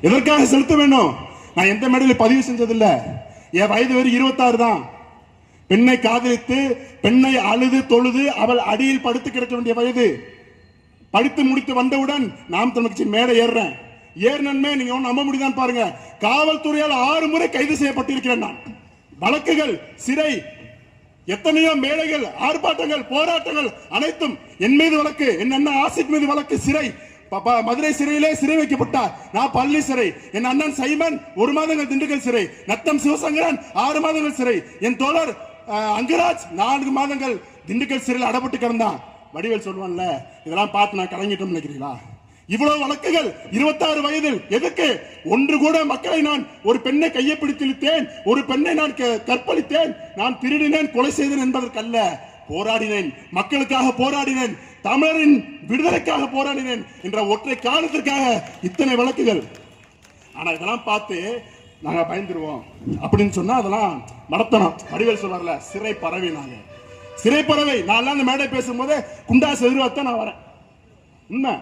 எதற்காக செலுத்த வேண்டும்? நான் எந்த மேடையில் பதிவு செஞ்சதில்லை. என் வயது வெறும் 26 தான். பெண்ணை காதலித்து, பெண்ணை அழுது தொழுது அவள் அடியில் படுத்து கிடக்க வேண்டிய வயது. படித்து முடித்து வந்தவுடன் நாம் தனக்கு மேடை ஏறுறேன். ஏறினே நீங்க நம்ப முடியுதான் பாருங்க. காவல்துறையால் 6 முறை கைது செய்யப்பட்டிருக்கிறேன். நான் வழக்குகள், சிறை, எத்தனையோ மேடைகள், ஆர்ப்பாட்டங்கள், போராட்டங்கள் அனைத்தும் என் மீது வழக்கு. என் அண்ணன் ஆசிக் மீது வழக்கு, சிறை. மதுரை சிறையிலே சிறை வைக்கப்பட்டார். நான் பள்ளி சிறை. என் அண்ணன் சைமன் 1 மாதங்கள் திண்டுக்கல் சிறை. நத்தம் சிவசங்கரன் 6 மாதங்கள் சிறை. என் தோழர் அங்கராஜ் 4 மாதங்கள் திண்டுக்கல் சிறையில் அடப்பட்டு கிடந்தான். வடிவேல் சொல்லுவான்ல, இதெல்லாம் பார்த்து நான் கலங்கிட்டோம் நினைக்கிறீங்களா? இவ்வளவு வழக்குகள் 26 வயதில். எதுக்கு? ஒன்று கூட மக்களை நான் ஒரு பெண்ணை கையை பிடித்திருத்தேன், ஒரு பெண்ணை நான் கற்பழித்தேன், நான் திருடினேன், கொலை செய்தேன் என்பதற்கல்ல. போராடினேன், மக்களுக்காக போராடினேன், தமிழரின் விடுதலைக்காக போராடினேன் என்ற ஒற்றை காரணத்திற்காக இத்தனை வழக்குகள். ஆனா இதெல்லாம் பார்த்து நாங்க பயந்துருவோம் அப்படின்னு சொன்னா அதெல்லாம் நடத்தணும். வடிவேல் சொல்றாருல, சிறை பறவை. நாங்க சிறை பறவை. நான் அந்த மேடை பேசும்போது குண்டாஸ் எதிர்பார்த்தா நான் வரேன். உண்மை.